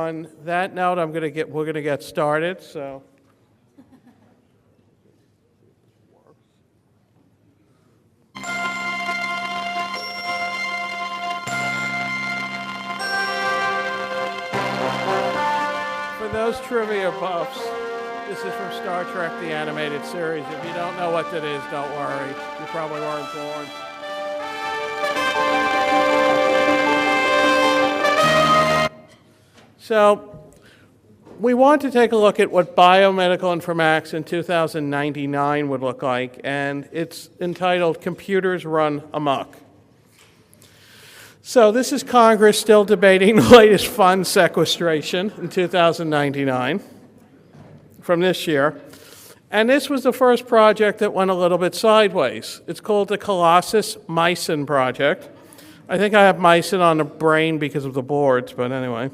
on that note, we're gonna get started. So. For those trivia buffs, this is from Star Trek, the animated series. If you don't know what that is, don't worry. You probably weren't born. So, we want to take a look at what Biomedical Informatics in 2099 would look like, and it's entitled Computers Run Amok. So this is Congress still debating the latest fund sequestration in 2099 from this year. And this was the first project that went a little bit sideways. It's called the Colossus Mycin Project. I think I have mycin on the brain because of the boards, but anyway.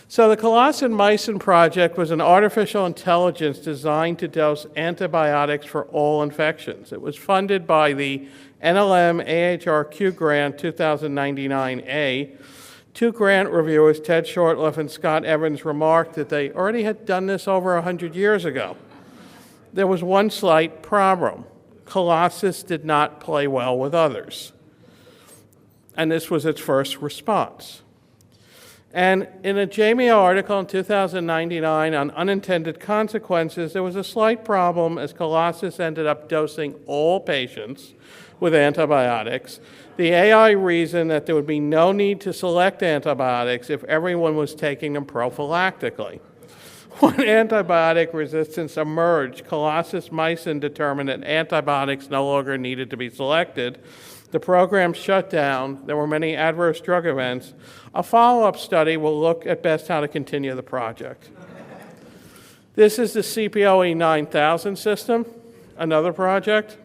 So the Colossus Mycin Project was an artificial intelligence designed to dose antibiotics for all infections. It was funded by the NLM AHRQ Grant 2099A. Two grant reviewers, Ted Shortliff and Scott Evans, remarked that they already had done this over 100 years ago. There was one slight problem. Colossus did not play well with others. And this was its first response. And in a JMO article in 2099 on unintended consequences, there was a slight problem as Colossus ended up dosing all patients with antibiotics. The AI reasoned that there would be no need to select antibiotics if everyone was taking them prophylactically. When antibiotic resistance emerged, Colossus Mycin determined that antibiotics no longer needed to be selected. The program shut down. There were many adverse drug events. A follow-up study will look at best how to continue the project. This is the CPOE 9000 system, another project.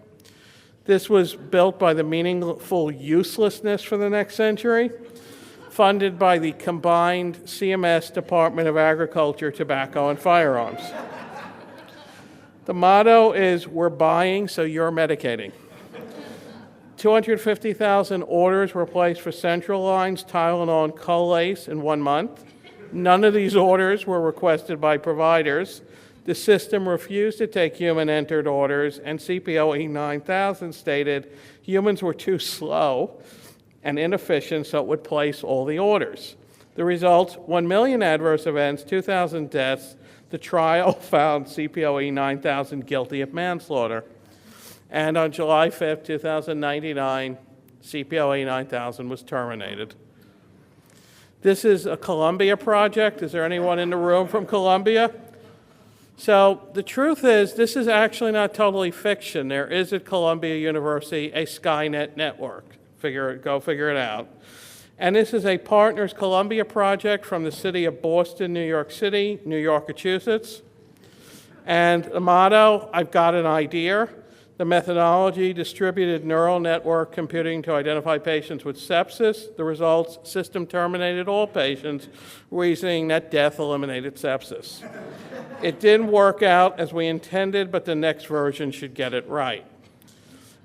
This was built by the Meaningful Uselessness for the Next Century, funded by the combined CMS Department of Agriculture, Tobacco, and Firearms. The motto is, we're buying so you're medicating. 250,000 orders were placed for central lines, Tylenol, and Colace in 1 month. None of these orders were requested by providers. The system refused to take human-entered orders, and CPOE 9000 stated humans were too slow and inefficient, so it would place all the orders. The results, 1 million adverse events, 2,000 deaths. The trial found CPOE 9000 guilty of manslaughter. And on July 5th, 2099, CPOE 9000 was terminated. This is a Columbia project. Is there anyone in the room from Columbia? So the truth is, this is actually not totally fiction. There is at Columbia University a Skynet network. Go figure it out. And this is a Partners Columbia project from the city of Boston, New York City, New York, Massachusetts. And the motto, I've got an idea. The methodology, distributed neural network computing to identify patients with sepsis. The results, system terminated all patients, reasoning that death eliminated sepsis. It didn't work out as we intended, but the next version should get it right.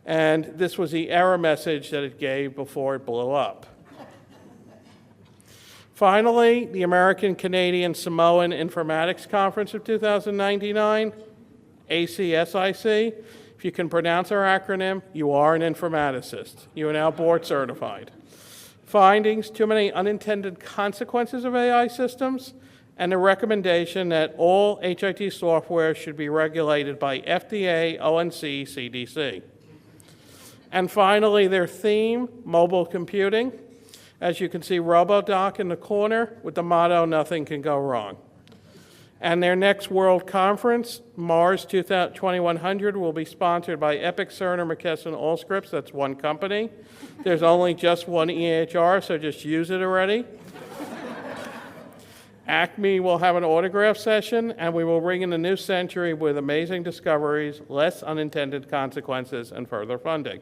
And this was the error message that it gave before it blew up. Finally, the American Canadian Samoan Informatics Conference of 2099, ACSIC. If you can pronounce our acronym, you are an informaticist. You are now board certified. Findings, too many unintended consequences of AI systems, and the recommendation that all HIT software should be regulated by FDA, ONC, CDC. And finally, their theme, mobile computing. As you can see, RoboDoc in the corner with the motto, nothing can go wrong. And their next World Conference, Mars 2100, will be sponsored by Epic, Cerner, McKesson, Allscripts. That's one company. There's only just one EHR, so just use it already. Acme will have an autograph session, and we will ring in the new century with amazing discoveries, less unintended consequences, and further funding.